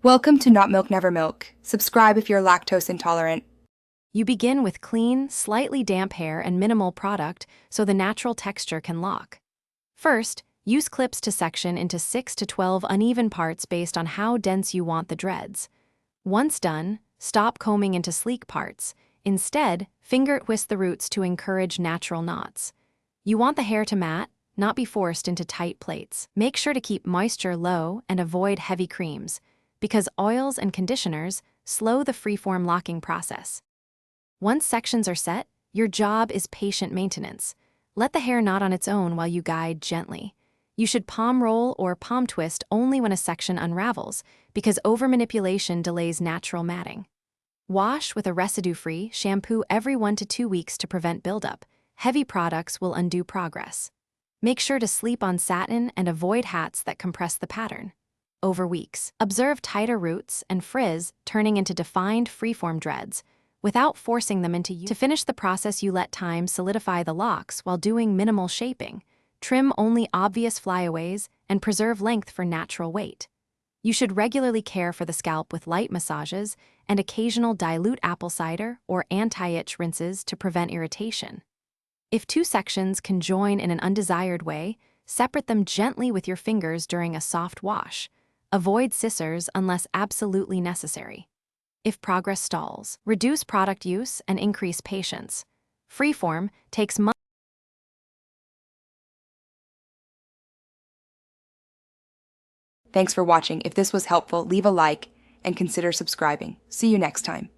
Welcome to Not Milk Never Milk. Subscribe if you're lactose intolerant. You begin with clean, slightly damp hair and minimal product so the natural texture can lock. First, use clips to section into 6 to 12 uneven parts based on how dense you want the dreads. Once done, stop combing into sleek parts. Instead, finger twist the roots to encourage natural knots. You want the hair to mat, not be forced into tight plaits. Make sure to keep moisture low and avoid heavy creams, because oils and conditioners slow the freeform locking process. Once sections are set, your job is patient maintenance. Let the hair knot on its own while you guide gently. You should palm roll or palm twist only when a section unravels, because over-manipulation delays natural matting. Wash with a residue-free shampoo every 1 to 2 weeks to prevent buildup. Heavy products will undo progress. Make sure to sleep on satin and avoid hats that compress the pattern. Over weeks, observe tighter roots and frizz turning into defined freeform dreads, without forcing them into you. To finish the process, you let time solidify the locks while doing minimal shaping. Trim only obvious flyaways and preserve length for natural weight. You should regularly care for the scalp with light massages and occasional dilute apple cider or anti-itch rinses to prevent irritation. If two sections can join in an undesired way, separate them gently with your fingers during a soft wash. Avoid scissors unless absolutely necessary. If progress stalls, reduce product use and increase patience. Freeform takes months. Thanks for watching. If this was helpful, leave a like and consider subscribing. See you next time.